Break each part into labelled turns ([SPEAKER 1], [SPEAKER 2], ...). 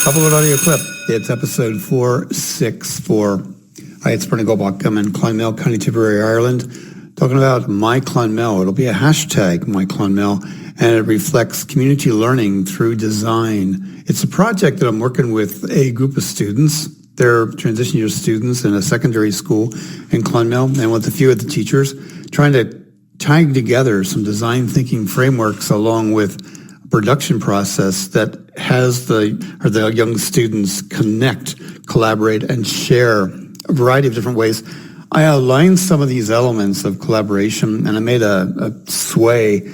[SPEAKER 1] Upload audio clip. It's episode 464. Hi, it's Bernie Goldbach. I'm in Clonmel, County Tipperary, Ireland, talking about My Clonmel. It'll be a hashtag, My Clonmel, and it reflects community learning through design. It's a project that I'm working with a group of students. They're transition year students in a secondary school in Clonmel, and with a few of the teachers, trying to tie together some design thinking frameworks along with a production process that has the young students connect, collaborate, and share a variety of different ways. I outlined some of these elements of collaboration, and I made a sway.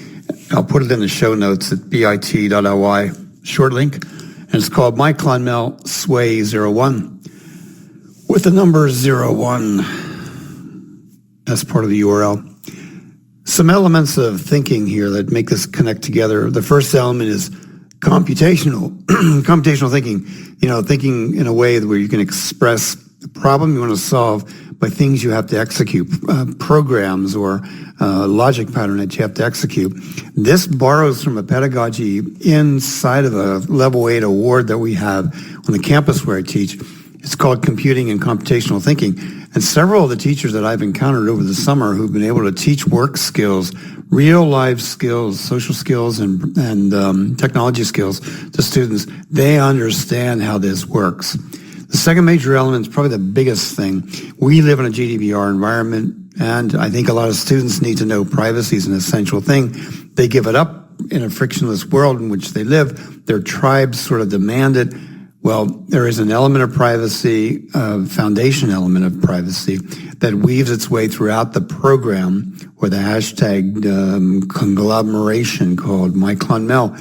[SPEAKER 1] I'll put it in the show notes at bit.ly, short link, and it's called My Clonmel Sway 01, with the number 01 as part of the URL. Some elements of thinking here that make this connect together. The first element is computational thinking. Thinking in a way where you can express the problem you want to solve by things you have to execute, programs or logic pattern that you have to execute. This borrows from a pedagogy inside of a level 8 award that we have on the campus where I teach. It's called Computing and Computational Thinking. And several of the teachers that I've encountered over the summer who've been able to teach work skills, real life skills, social skills, and technology skills to students, they understand how this works. The second major element is probably the biggest thing. We live in a GDPR environment, and I think a lot of students need to know privacy is an essential thing. They give it up in a frictionless world in which they live. Their tribes sort of demand it. Well, there is an element of privacy, a foundation element of privacy that weaves its way throughout the program, or the hashtag conglomeration called My Clonmel.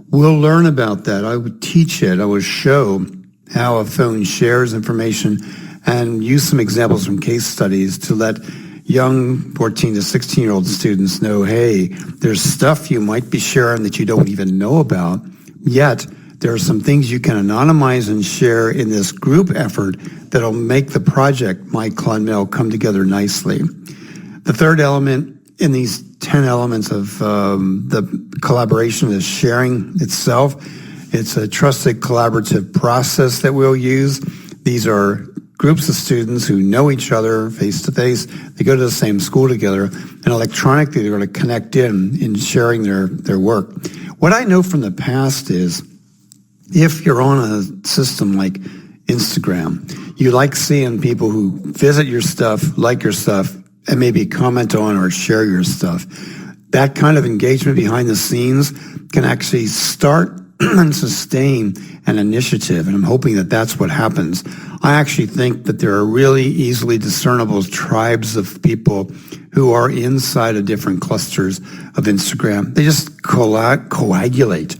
[SPEAKER 1] We'll learn about that. I would teach it. I would show how a phone shares information and use some examples from case studies to let young 14 to 16-year-old students know, hey, there's stuff you might be sharing that you don't even know about, yet there are some things you can anonymize and share in this group effort that'll make the project, My Clonmel, come together nicely. The third element in these 10 elements of the collaboration is sharing itself. It's a trusted collaborative process that we'll use. These are groups of students who know each other face-to-face. They go to the same school together, and electronically they're going to connect in sharing their work. What I know from the past is, if you're on a system like Instagram, you like seeing people who visit your stuff, like your stuff, and maybe comment on or share your stuff. That kind of engagement behind the scenes can actually start and sustain an initiative, and I'm hoping that that's what happens. I actually think that there are really easily discernible tribes of people who are inside of different clusters of Instagram. They just coagulate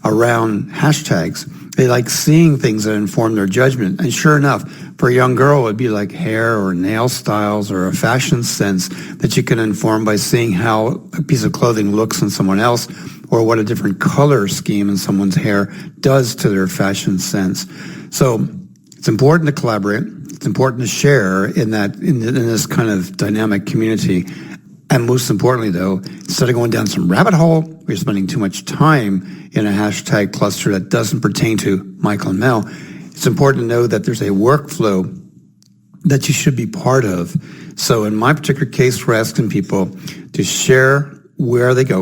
[SPEAKER 1] around hashtags. They like seeing things that inform their judgment. And sure enough, for a young girl, it'd be like hair or nail styles or a fashion sense that you can inform by seeing how a piece of clothing looks on someone else, or what a different color scheme in someone's hair does to their fashion sense. So it's important to collaborate. It's important to share in this kind of dynamic community. And most importantly, though, instead of going down some rabbit hole, we're spending too much time in a hashtag cluster that doesn't pertain to My Clonmel. It's important to know that there's a workflow that you should be part of. So in my particular case, we're asking people to share where they go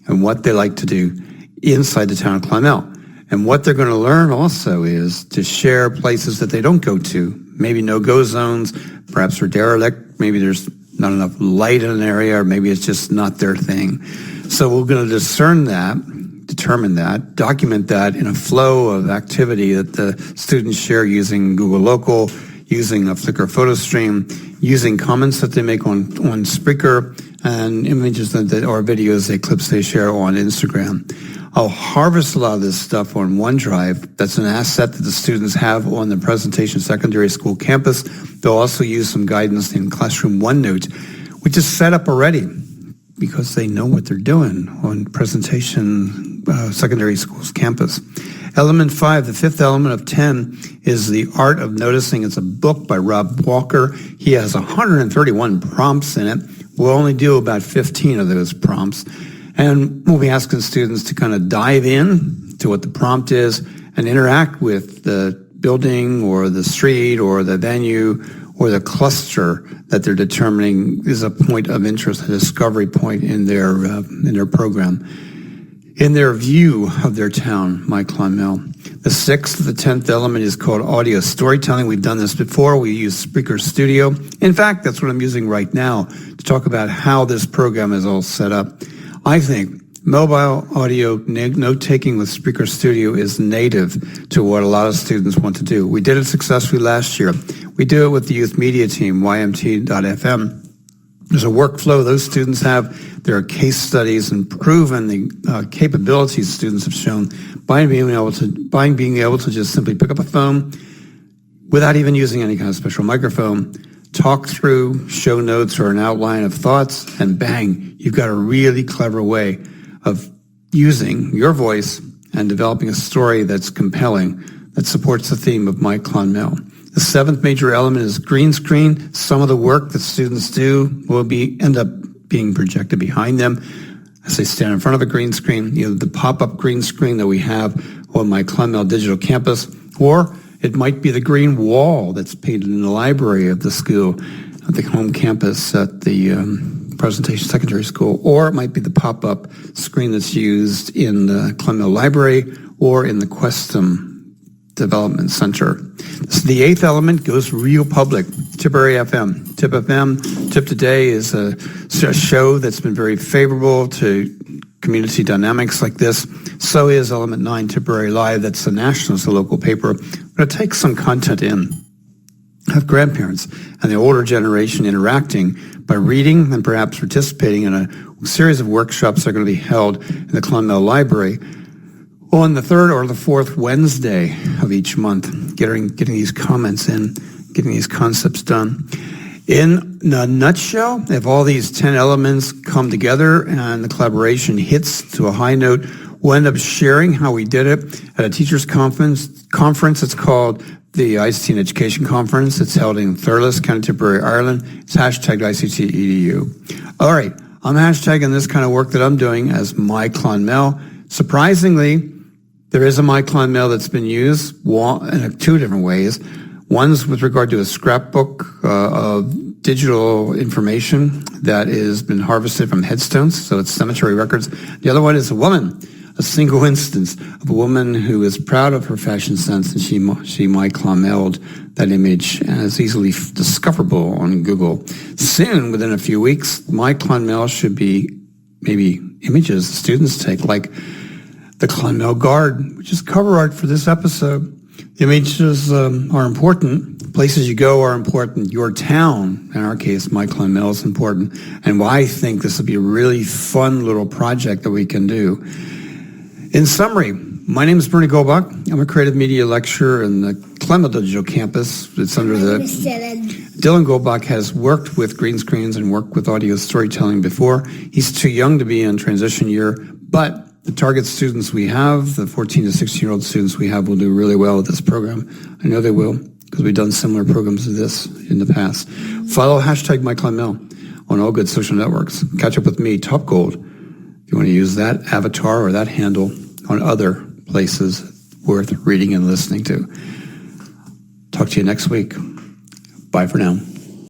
[SPEAKER 1] and what they like to do inside the town of Clonmel. And what they're going to learn also is to share places that they don't go to, maybe no-go zones, perhaps are derelict, maybe there's not enough light in an area, or maybe it's just not their thing. So we're going to determine that, document that in a flow of activity that the students share using Google Local, using a Flickr photo stream, using comments that they make on Spreaker, and images or videos, clips they share on Instagram. I'll harvest a lot of this stuff on OneDrive. That's an asset that the students have on the Presentation Secondary School campus. They'll also use some guidance in Classroom OneNote, which is set up already because they know what they're doing on Presentation Secondary School's campus. Element 5, the fifth element of 10, is The Art of Noticing. It's a book by Rob Walker. He has 131 prompts in it. We'll only do about 15 of those prompts. And we'll be asking students to kind of dive in to what the prompt is and interact with the building or the street or the venue or the cluster that they're determining is a point of interest, a discovery point in their program. In their view of their town, my Clonmel. The 6th to the 10th element is called audio storytelling. We've done this before. We use Spreaker Studio. In fact, that's what I'm using right now to talk about how this program is all set up. I think mobile audio note-taking with Spreaker Studio is native to what a lot of students want to do. We did it successfully last year. We do it with the youth media team, YMT.FM. There's a workflow those students have. There are case studies and proven the capabilities students have shown by being able to just simply pick up a phone without even using any kind of special microphone, talk through, show notes or an outline of thoughts, and bang, you've got a really clever way of using your voice and developing a story that's compelling, that supports the theme of my Clonmel. The 7th major element is green screen. Some of the work that students do will end up being projected behind them as they stand in front of a green screen. The pop-up green screen that we have on my Clonmel digital campus, or it might be the green wall that's painted in the library of the school, at the home campus at the Presentation Secondary School, or it might be the pop-up screen that's used in the Clonmel Library or in the Questum Development Center. So the 8th element goes real public. Tipperary FM. TippFM. Tip Today is a show that's been very favorable to community dynamics like this. So is Element 9 Tipperary Live. That's a national, it's a local paper. But it takes some content in. Have grandparents and the older generation interacting by reading and perhaps participating in a series of workshops that are going to be held in the Clonmel Library on the 3rd or the 4th Wednesday of each month, getting these comments in, getting these concepts done. In a nutshell, if all these 10 elements come together and the collaboration hits to a high note, we'll end up sharing how we did it at a teachers' conference. It's called the ICT and Education Conference. It's held in Thurles, County Tipperary, Ireland. It's hashtag ICTEDU. All right, I'm hashtagging this kind of work that I'm doing as my Clonmel. Surprisingly, there is a my Clonmel that's been used in 2 different ways. One's with regard to a scrapbook of digital information that has been harvested from headstones, so it's cemetery records. The other one is a single instance of a woman who is proud of her fashion sense, and she my Clonmel'd that image as easily discoverable on Google. Soon, within a few weeks, my Clonmel should be maybe images students take, like the Clonmel Guard, which is cover art for this episode. The images are important. Places you go are important. Your town, in our case, my Clonmel, is important. And I think this would be a really fun little project that we can do. In summary, my name is Bernie Goldbach. I'm a creative media lecturer in the Clonmel Digital Campus. It's under Dylan Goldbach has worked with green screens and worked with audio storytelling before. He's too young to be in transition year, but the target students we have, the 14 to 16-year-old students we have, will do really well with this program. I know they will, because we've done similar programs to this in the past. Follow hashtag MyClonmel on all good social networks. Catch up with me, topgold, if you want to use that avatar or that handle on other places worth reading and listening to. Talk to you next week. Bye for now.